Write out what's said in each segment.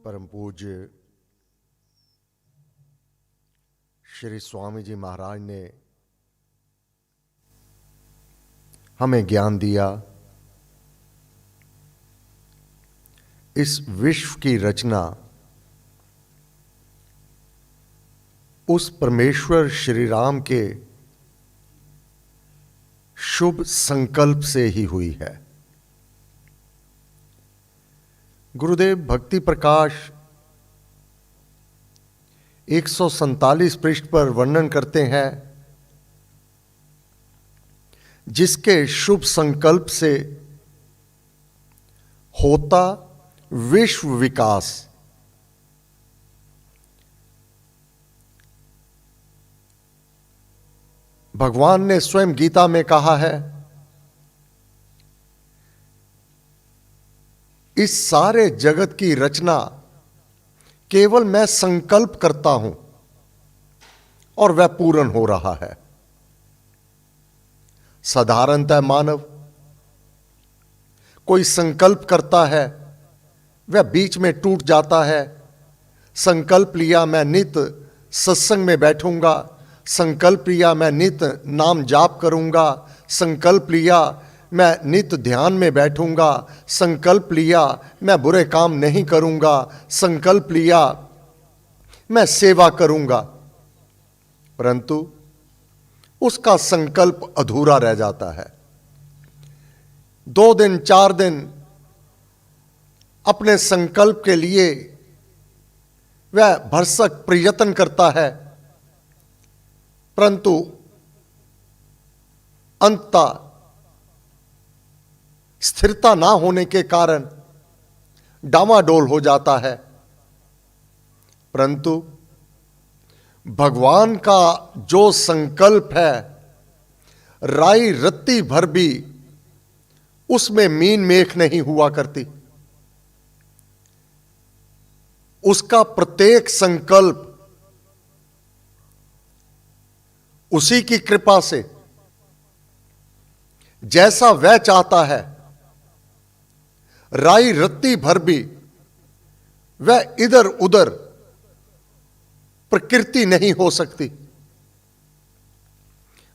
परम पूज्य श्री स्वामी जी महाराज ने हमें ज्ञान दिया। इस विश्व की रचना उस परमेश्वर श्री राम के शुभ संकल्प से ही हुई है। गुरुदेव भक्ति प्रकाश 147 पृष्ठ पर वर्णन करते हैं, जिसके शुभ संकल्प से होता विश्व विकास। भगवान ने स्वयं गीता में कहा है, इस सारे जगत की रचना केवल मैं संकल्प करता हूं और वह पूर्ण हो रहा है। साधारणतः मानव कोई संकल्प करता है, वह बीच में टूट जाता है। संकल्प लिया मैं नित सत्संग में बैठूंगा, संकल्प लिया मैं नित नाम जाप करूंगा, संकल्प लिया मैं नित ध्यान में बैठूंगा, संकल्प लिया मैं बुरे काम नहीं करूंगा, संकल्प लिया मैं सेवा करूंगा, परंतु उसका संकल्प अधूरा रह जाता है। 2 दिन 4 दिन अपने संकल्प के लिए वह भरसक प्रयत्न करता है, परंतु अंततः स्थिरता ना होने के कारण डामाडोल हो जाता है। परंतु भगवान का जो संकल्प है, राई रत्ती भर भी उसमें मीन मेख नहीं हुआ करती। उसका प्रत्येक संकल्प उसी की कृपा से जैसा वह चाहता है, राई रत्ती भर भी वह इधर उधर प्रकृति नहीं हो सकती।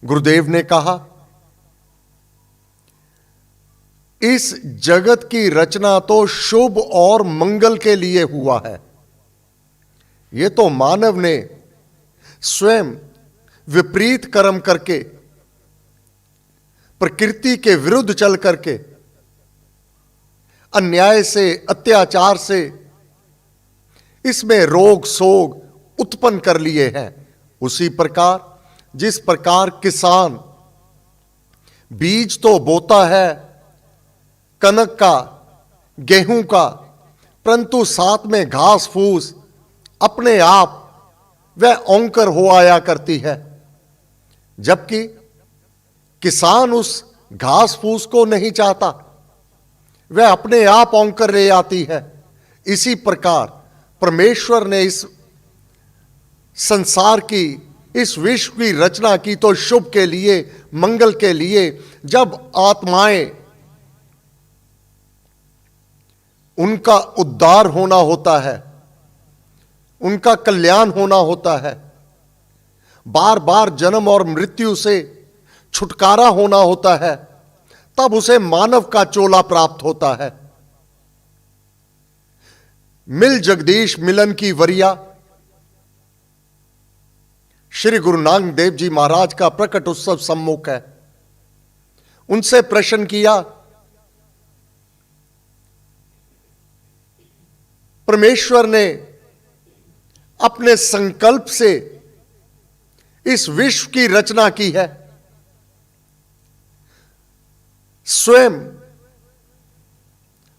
गुरुदेव ने कहा, इस जगत की रचना तो शुभ और मंगल के लिए हुआ है। यह तो मानव ने स्वयं विपरीत कर्म करके, प्रकृति के विरुद्ध चल करके, अन्याय से, अत्याचार से इसमें रोग शोग उत्पन्न कर लिए हैं। उसी प्रकार जिस प्रकार किसान बीज तो बोता है कनक का, गेहूं का, परंतु साथ में घास फूस अपने आप वह औंकर हो आया करती है, जबकि किसान उस घास फूस को नहीं चाहता, वह अपने आप औंकर ले आती है। इसी प्रकार परमेश्वर ने इस संसार की, इस विश्व की रचना की तो शुभ के लिए, मंगल के लिए। जब आत्माएं उनका उद्धार होना होता है, उनका कल्याण होना होता है, बार बार जन्म और मृत्यु से छुटकारा होना होता है, तब उसे मानव का चोला प्राप्त होता है। मिल जगदीश मिलन की वरिया श्री गुरु नानक देव जी महाराज का प्रकट उत्सव सम्मुख है। उनसे प्रश्न किया, परमेश्वर ने अपने संकल्प से इस विश्व की रचना की है, स्वयं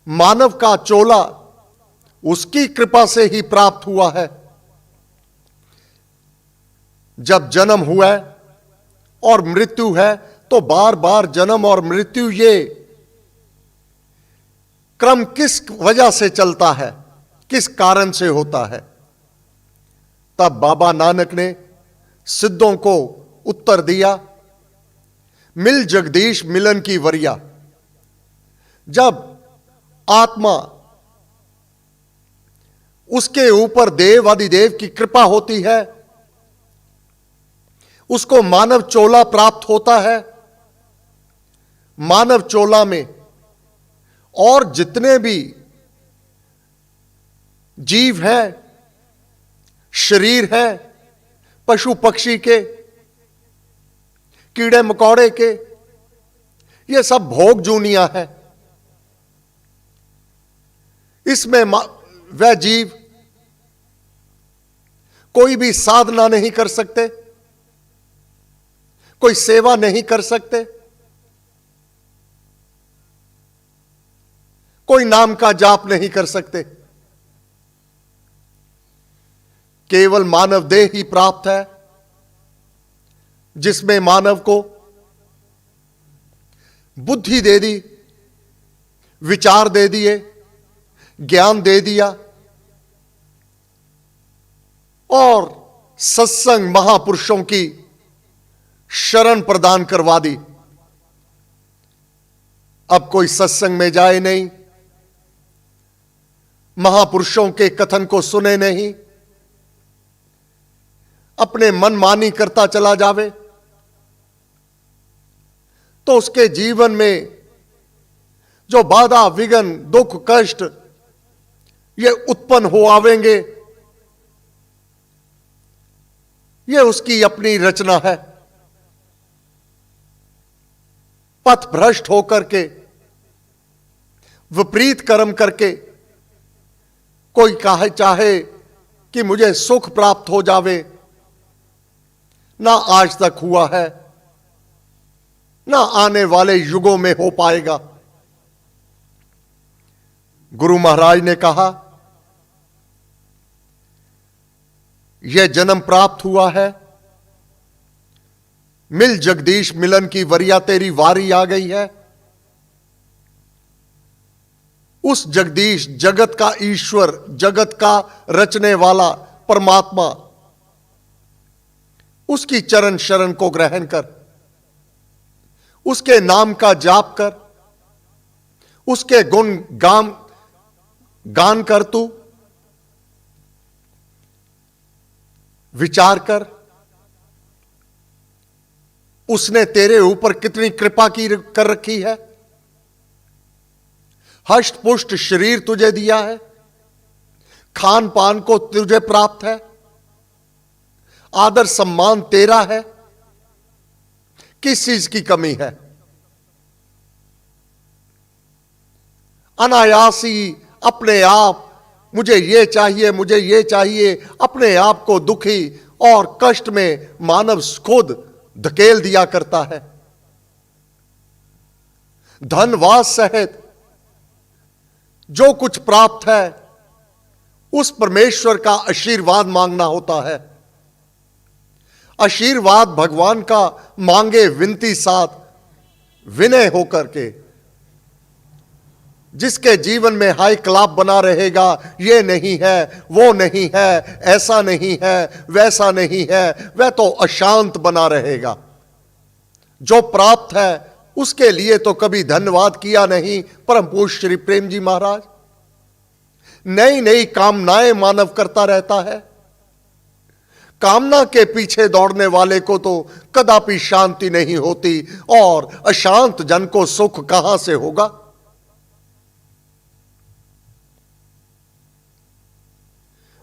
मानव का चोला उसकी कृपा से ही प्राप्त हुआ है। जब जन्म हुआ है और मृत्यु है, तो बार बार जन्म और मृत्यु, ये क्रम किस वजह से चलता है, किस कारण से होता है? तब बाबा नानक ने सिद्धों को उत्तर दिया, मिल जगदीश मिलन की वरिया। जब आत्मा उसके ऊपर देव आदिदेव की कृपा होती है, उसको मानव चोला प्राप्त होता है। मानव चोला में और जितने भी जीव हैं, शरीर हैं, पशु पक्षी के, कीड़े मकोड़े के, ये सब भोग जूनिया है। इसमें वह जीव कोई भी साधना नहीं कर सकते, कोई सेवा नहीं कर सकते, कोई नाम का जाप नहीं कर सकते। केवल मानव देह ही प्राप्त है, जिसमें मानव को बुद्धि दे दी, विचार दे दिए, ज्ञान दे दिया और सत्संग महापुरुषों की शरण प्रदान करवा दी। अब कोई सत्संग में जाए नहीं, महापुरुषों के कथन को सुने नहीं, अपने मनमानी करता चला जावे, तो उसके जीवन में जो बाधा विघ्न दुख कष्ट ये उत्पन्न हो आवेंगे, ये उसकी अपनी रचना है। पथ भ्रष्ट होकर के, विपरीत कर्म करके कोई चाहे कि मुझे सुख प्राप्त हो जावे, ना आज तक हुआ है, ना आने वाले युगों में हो पाएगा। गुरु महाराज ने कहा, यह जन्म प्राप्त हुआ है, मिल जगदीश मिलन की वरिया तेरी वारी आ गई है। उस जगदीश, जगत का ईश्वर, जगत का रचने वाला परमात्मा, उसकी चरण शरण को ग्रहण कर, उसके नाम का जाप कर, उसके गुण गान कर, तू विचार कर, उसने तेरे ऊपर कितनी कृपा की कर रखी है। हष्ट पुष्ट शरीर तुझे दिया है, खान पान को तुझे प्राप्त है, आदर सम्मान तेरा है, किस चीज की कमी है। अनायासी अपने आप मुझे ये चाहिए, मुझे ये चाहिए, अपने आप को दुखी और कष्ट में मानव खुद धकेल दिया करता है। धनवाद सहित जो कुछ प्राप्त है उस परमेश्वर का आशीर्वाद मांगना होता है। आशीर्वाद भगवान का मांगे विनती साथ विनय होकर के, जिसके जीवन में हाई क्लाब बना रहेगा, ये नहीं है, वो नहीं है, ऐसा नहीं है, वैसा नहीं है, वह तो अशांत बना रहेगा। जो प्राप्त है उसके लिए तो कभी धन्यवाद किया नहीं। परम पूज्य श्री प्रेम जी महाराज, नई नई कामनाएं मानव करता रहता है। कामना के पीछे दौड़ने वाले को तो कदापि शांति नहीं होती, और अशांत जन को सुख कहां से होगा।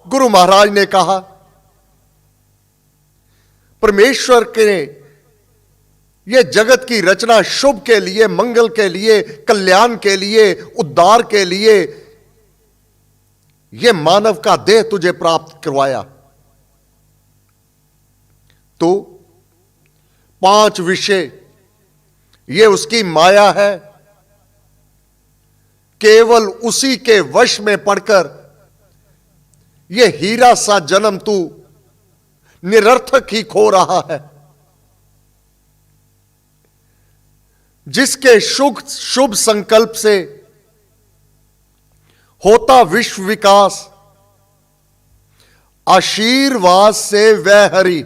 गुरु महाराज ने कहा, परमेश्वर के ये जगत की रचना शुभ के लिए, मंगल के लिए, कल्याण के लिए, उद्धार के लिए ये मानव का देह तुझे प्राप्त करवाया। तो 5 विषय ये उसकी माया है। केवल उसी के वश में पड़कर ये हीरा सा जन्म तू निरर्थक ही खो रहा है। जिसके शुभ संकल्प से होता विश्व विकास, आशीर्वाद से वह हरि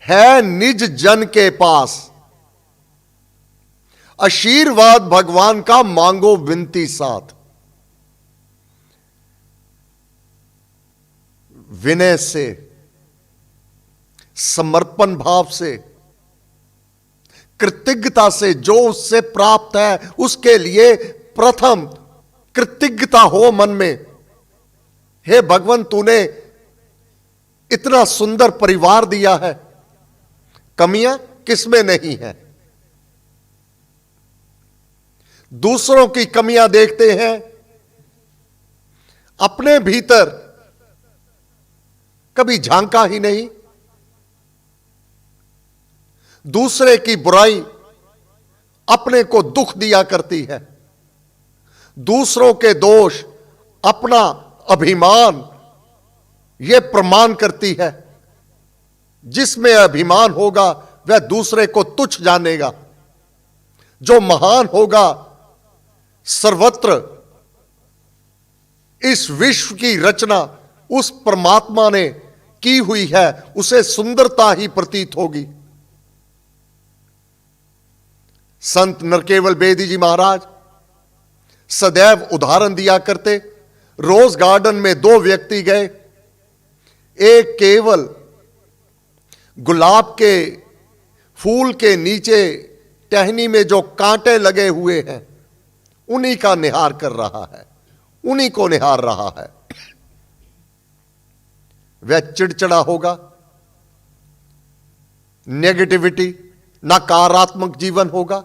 है निज जन के पास। आशीर्वाद भगवान का मांगो विनती साथ। विनय से, समर्पण भाव से, कृतज्ञता से जो उससे प्राप्त है उसके लिए प्रथम कृतज्ञता हो मन में। हे भगवान, तूने इतना सुंदर परिवार दिया है, कमियां किसमें नहीं है। दूसरों की कमियां देखते हैं, अपने भीतर कभी झांका ही नहीं। दूसरे की बुराई अपने को दुख दिया करती है, दूसरों के दोष अपना अभिमान यह प्रमाण करती है। जिसमें अभिमान होगा वह दूसरे को तुच्छ जानेगा। जो महान होगा, सर्वत्र इस विश्व की रचना उस परमात्मा ने की हुई है, उसे सुंदरता ही प्रतीत होगी। संत नरकेवल बेदी जी महाराज सदैव उदाहरण दिया करते। रोज गार्डन में दो व्यक्ति गए, एक केवल गुलाब के फूल के नीचे टहनी में जो कांटे लगे हुए हैं उन्हीं का निहार कर रहा है, उन्हीं को निहार रहा है। वह चिड़चिड़ा होगा, नेगेटिविटी, नकारात्मक जीवन होगा।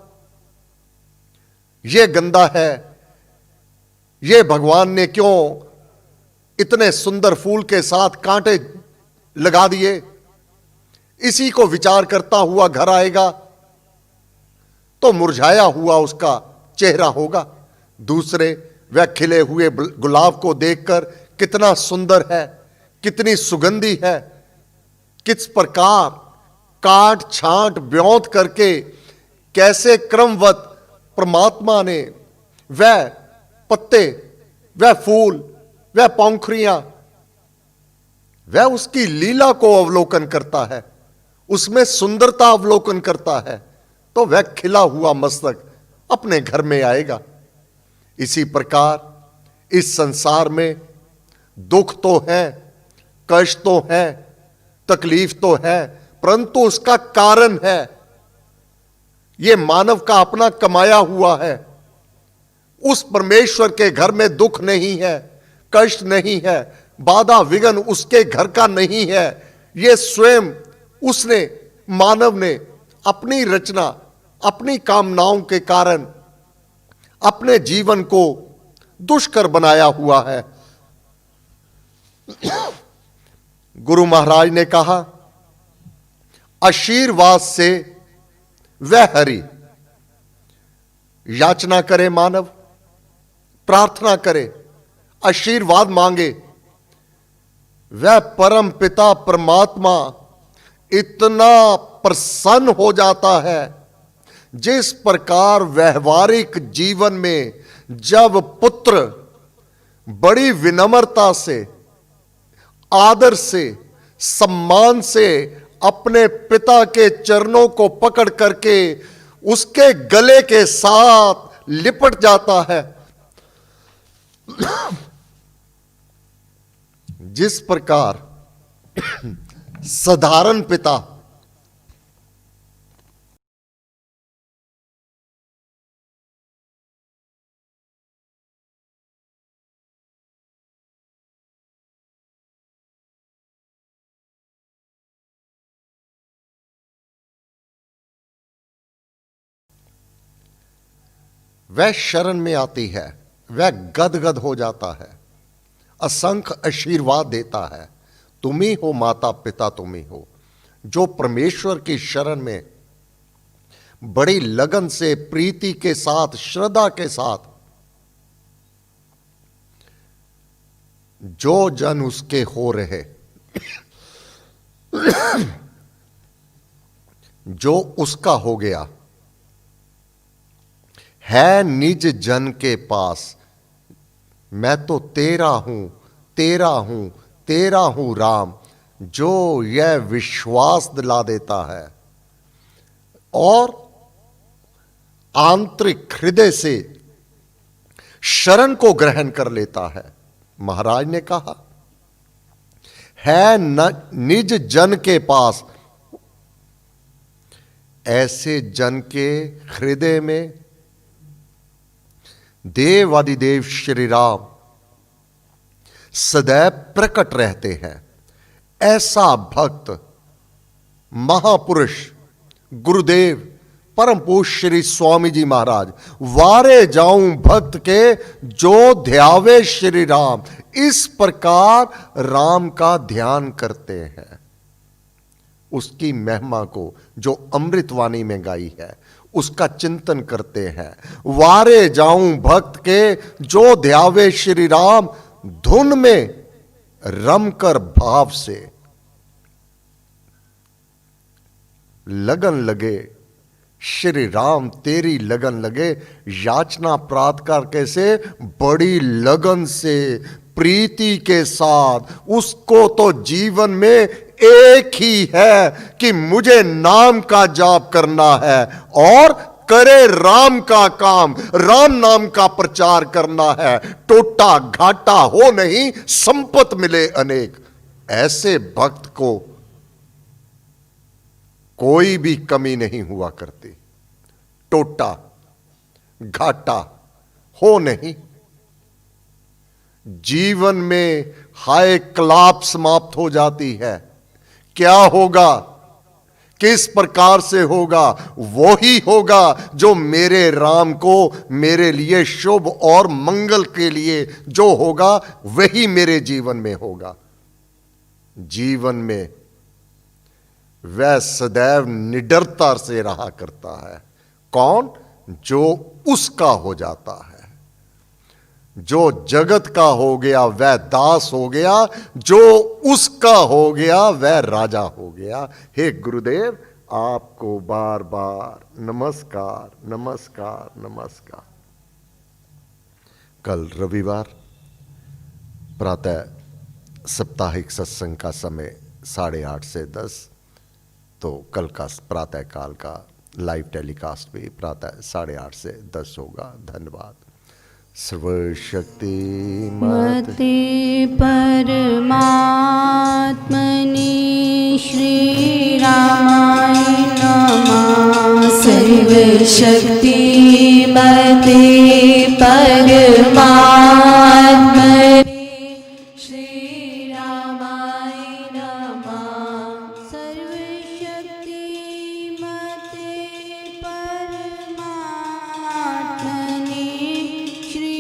यह गंदा है, यह भगवान ने क्यों इतने सुंदर फूल के साथ कांटे लगा दिए। इसी को विचार करता हुआ घर आएगा तो मुरझाया हुआ उसका चेहरा होगा। दूसरे वह खिले हुए गुलाब को देखकर कितना सुंदर है, कितनी सुगंधी है, किस प्रकार काट छांट ब्योंत करके कैसे क्रमवत परमात्मा ने वह पत्ते, वह फूल, वह पंखुड़ियां, वह उसकी लीला को अवलोकन करता है, उसमें सुंदरता अवलोकन करता है, तो वह खिला हुआ मस्तक अपने घर में आएगा। इसी प्रकार इस संसार में दुख तो है, कष्ट तो है, तकलीफ तो है, परंतु उसका कारण है यह मानव का अपना कमाया हुआ है। उस परमेश्वर के घर में दुख नहीं है, कष्ट नहीं है, बाधा विघ्न उसके घर का नहीं है। यह स्वयं उसने, मानव ने अपनी रचना, अपनी कामनाओं के कारण अपने जीवन को दुष्कर बनाया हुआ है। गुरु महाराज ने कहा, आशीर्वाद से वह हरि। याचना करे मानव, प्रार्थना करे, आशीर्वाद मांगे, वह परम पिता परमात्मा इतना प्रसन्न हो जाता है। जिस प्रकार व्यवहारिक जीवन में जब पुत्र बड़ी विनम्रता से, आदर से, सम्मान से अपने पिता के चरणों को पकड़ करके उसके गले के साथ लिपट जाता है, जिस प्रकार साधारण पिता वह शरण में आती है, वह गदगद हो जाता है, असंख्य आशीर्वाद देता है। तुम ही हो माता पिता, तुम ही हो। जो परमेश्वर की शरण में बड़ी लगन से, प्रीति के साथ, श्रद्धा के साथ जो जन उसके हो रहे, जो उसका हो गया है निज जन के पास, मैं तो तेरा हूं, तेरा हूं, तेरा हूं राम, जो यह विश्वास दिला देता है और आंतरिक हृदय से शरण को ग्रहण कर लेता है। महाराज ने कहा, है निज जन के पास। ऐसे जन के हृदय में देवादिदेव श्री राम सदैव प्रकट रहते हैं। ऐसा भक्त महापुरुष गुरुदेव परम पूज्य श्री स्वामी जी महाराज, वारे जाऊं भक्त के जो ध्यावे श्री राम, इस प्रकार राम का ध्यान करते हैं। उसकी महिमा को जो अमृतवाणी में गाई है उसका चिंतन करते हैं। वारे जाऊं भक्त के जो ध्यावे श्री राम, धुन में रमकर भाव से लगन लगे श्री राम तेरी लगन लगे। याचना प्रार्थना कैसे, बड़ी लगन से प्रीति के साथ। उसको तो जीवन में एक ही है कि मुझे नाम का जाप करना है और करे राम का काम, राम नाम का प्रचार करना है। टोटा घाटा हो नहीं, संपत मिले अनेक। ऐसे भक्त को कोई भी कमी नहीं हुआ करती। टोटा घाटा हो नहीं, जीवन में हाय क्लाप समाप्त हो जाती है। क्या होगा, किस प्रकार से होगा? वो ही होगा जो मेरे राम को मेरे लिए शुभ और मंगल के लिए जो होगा वही मेरे जीवन में होगा। जीवन में वह सदैव निडरता से रहा करता है। कौन? जो उसका हो जाता है। जो जगत का हो गया वह दास हो गया, जो उसका हो गया वह राजा हो गया। हे गुरुदेव, आपको बार बार नमस्कार नमस्कार नमस्कार। कल रविवार प्रातः साप्ताहिक सत्संग का समय 8:30 से 10, तो कल का प्रातः काल का लाइव टेलीकास्ट भी प्रातः 8:30 से 10 होगा। धन्यवाद। सर्वशक्ति मते परमात्मनि श्री रामाय नमः। सर्वशक्ति मते परमात्मनि श्री रामाय नमः। सर्वशक्ति मते परमात्मनि श्री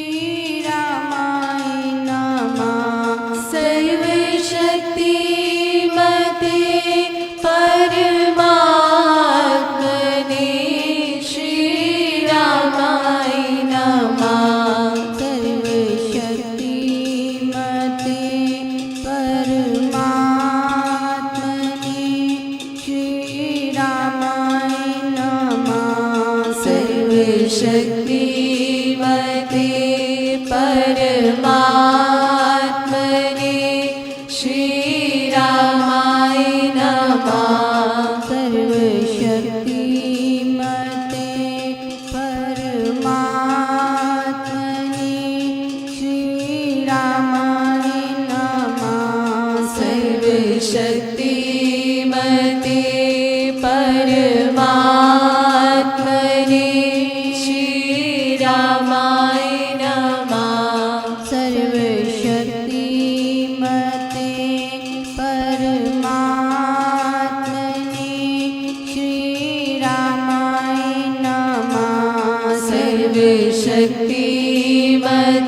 रामाय नमः। सर्वशक्ति मते परमात्मनि श्री रामाय नमः। सर्वशक्ति मते परमात्मनि श्री रामाय नमः। सर्वशक्ति मते परमात्मनि श्री रामाय नमः। सर्वशक्ति मते परमात्मनि श्री रामाय नमः। सर्वशक्ति मते परमात्मनि श्री रामाय नमः। सर्वशक्ति मते परमात्मनि श्री रामाय नमः। सर्वशक्ति मते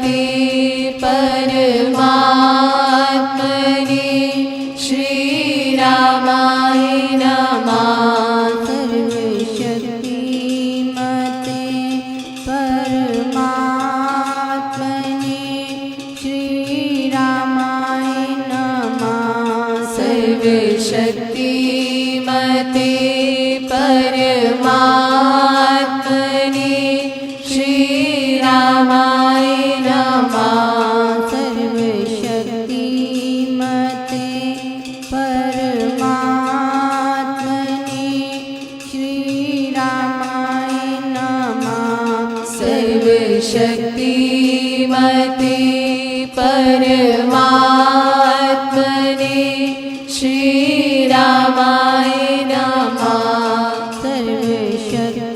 परमात्मनि श्री रामाय नमः। सर्वशक्ति मते परमात्मनि श्री रामाय नमः। सर्वशक्ति मते परमात्मनि श्री रामाय नमः। सर्वशक्ति मते परमात्मनि श्री रामाय नमः। सर्वशक्ति मते परमात्मनि रामाय नमः सर्वशक्तिमते